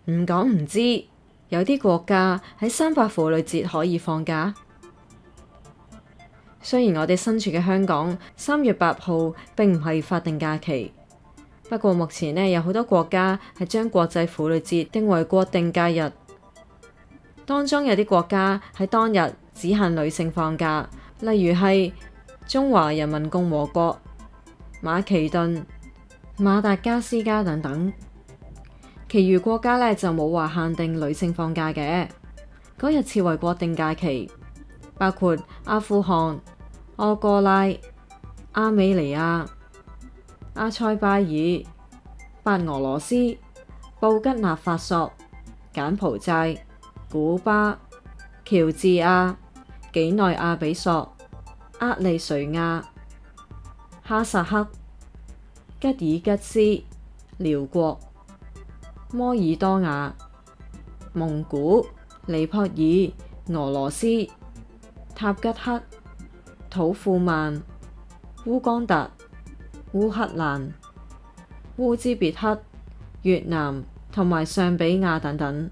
唔講唔知，有啲國家喺3八婦女節可以放假。雖然我哋身處嘅香港3月8號並唔係法定假期，不過目前呢，有好多國家係將國際婦女節定為國定假日，當中有啲國家喺當日只限女性放假，例如係中華人民共和國、馬其頓、馬達加斯加等等。其餘國家呢，就冇話限定女性放假嘅，嗰日設為國定假期，包括阿富汗、安哥拉、亞美尼亞、阿塞拜爾、白俄羅斯、布吉納法索、柬埔寨、古巴、喬治亞、幾內亞比索、厄利瑞亞、哈薩克、吉爾吉斯、寮國、摩爾多瓦、蒙古、尼泊爾、俄羅斯、塔吉克、土庫曼、烏干達、烏克蘭、烏茲別克、越南同埋尚比亞等等。